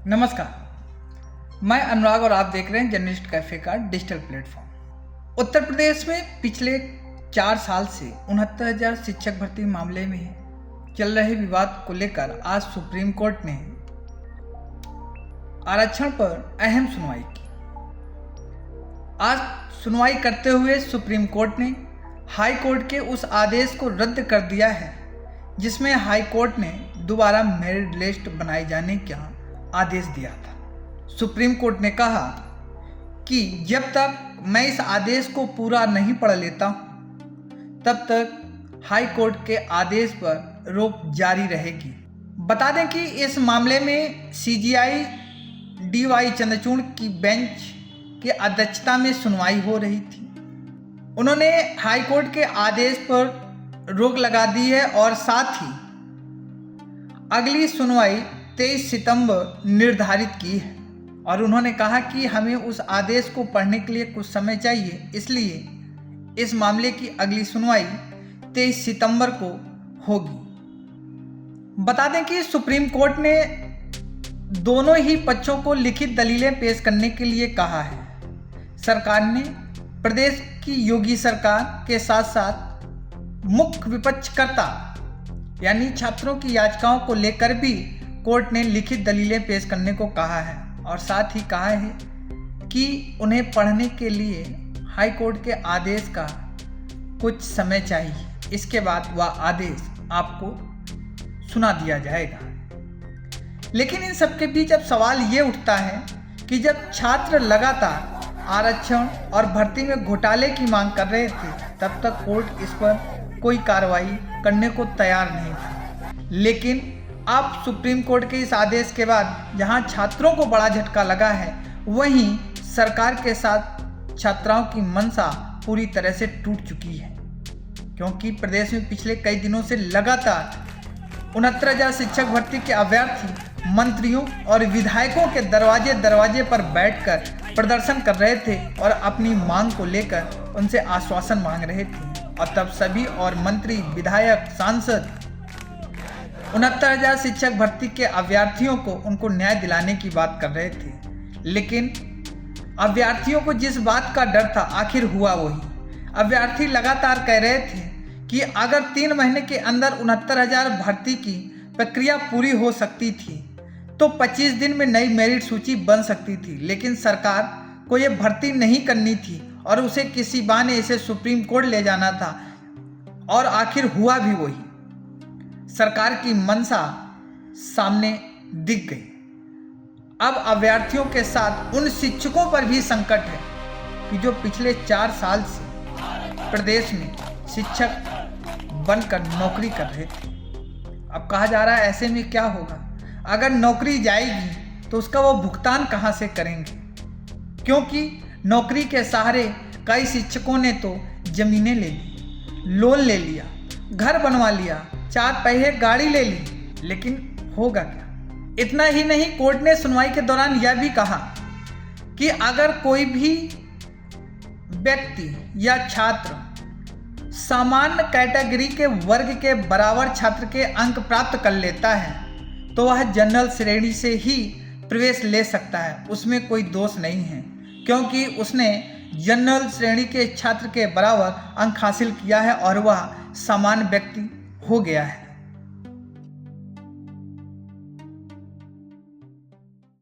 नमस्कार, मैं अनुराग और आप देख रहे हैं जर्नलिस्ट कैफे का डिजिटल प्लेटफॉर्म। उत्तर प्रदेश में पिछले 4 साल से 69,000 शिक्षक भर्ती मामले में चल रहे विवाद को लेकर आज सुप्रीम कोर्ट ने आरक्षण पर अहम सुनवाई की। आज सुनवाई करते हुए सुप्रीम कोर्ट ने हाई कोर्ट के उस आदेश को रद्द कर दिया है जिसमें हाई कोर्ट ने दोबारा मेरिट लिस्ट बनाए जाने का आदेश दिया था। सुप्रीम कोर्ट ने कहा कि जब तक मैं इस आदेश को पूरा नहीं पढ़ लेता हूं तब तक हाई कोर्ट के आदेश पर रोक जारी रहेगी। बता दें कि इस मामले में सीजीआई डीवाई चंद्रचूड़ की बेंच की अध्यक्षता में सुनवाई हो रही थी। उन्होंने हाई कोर्ट के आदेश पर रोक लगा दी है और साथ ही अगली सुनवाई 23 सितंबर निर्धारित की है और उन्होंने कहा कि हमें उस आदेश को पढ़ने के लिए कुछ समय चाहिए, इसलिए इस मामले की अगली सुनवाई 23 सितंबर को होगी। बता दें कि सुप्रीम कोर्ट ने दोनों ही पक्षों को लिखित दलीलें पेश करने के लिए कहा है। सरकार ने प्रदेश की योगी सरकार के साथ साथ मुख्य विपक्षकर्ता यानी छात्रों की याचिकाओं को लेकर भी कोर्ट ने लिखित दलीलें पेश करने को कहा है और साथ ही कहा है कि उन्हें पढ़ने के लिए हाई कोर्ट के आदेश का कुछ समय चाहिए, इसके बाद वह आदेश आपको सुना दिया जाएगा। लेकिन इन सबके बीच अब सवाल ये उठता है कि जब छात्र लगातार आरक्षण और भर्ती में घोटाले की मांग कर रहे थे तब तक कोर्ट इस पर कोई कार्रवाई करने को तैयार नहीं था। लेकिन अब सुप्रीम कोर्ट के इस आदेश के बाद जहां छात्रों को बड़ा झटका लगा है, वहीं सरकार के साथ छात्राओं की मंशा पूरी तरह से टूट चुकी है, क्योंकि प्रदेश में पिछले कई दिनों से लगातार 69,000 शिक्षक भर्ती के अभ्यर्थी मंत्रियों और विधायकों के दरवाजे पर बैठकर प्रदर्शन कर रहे थे और अपनी मांग को लेकर उनसे आश्वासन मांग रहे थे। और तब सभी और मंत्री, विधायक, सांसद 69,000 शिक्षक भर्ती के अभ्यर्थियों को उनको न्याय दिलाने की बात कर रहे थे। लेकिन अभ्यर्थियों को जिस बात का डर था आखिर हुआ वही। अभ्यर्थी लगातार कह रहे थे कि अगर 3 महीने के अंदर 69,000 भर्ती की प्रक्रिया पूरी हो सकती थी तो 25 दिन में नई मेरिट सूची बन सकती थी, लेकिन सरकार को ये भर्ती नहीं करनी थी और उसे किसी बहाने इसे सुप्रीम कोर्ट ले जाना था और आखिर हुआ भी वही। सरकार की मंशा सामने दिख गई। अब अभ्यर्थियों के साथ उन शिक्षकों पर भी संकट है कि जो पिछले 4 साल से प्रदेश में शिक्षक बनकर नौकरी कर रहे थे। अब कहा जा रहा है ऐसे में क्या होगा, अगर नौकरी जाएगी तो उसका वो भुगतान कहाँ से करेंगे, क्योंकि नौकरी के सहारे कई शिक्षकों ने तो जमीनें ले ली, लोन ले लिया, घर बनवा लिया, 4 पहिए गाड़ी ले ली, लेकिन होगा क्या। इतना ही नहीं, कोर्ट ने सुनवाई के दौरान यह भी कहा कि अगर कोई भी व्यक्ति या छात्र सामान्य कैटेगरी के वर्ग के बराबर छात्र के अंक प्राप्त कर लेता है तो वह जनरल श्रेणी से ही प्रवेश ले सकता है। उसमें कोई दोष नहीं है, क्योंकि उसने जनरल श्रेणी के छात्र के बराबर अंक हासिल किया है और वह सामान्य व्यक्ति हो गया है।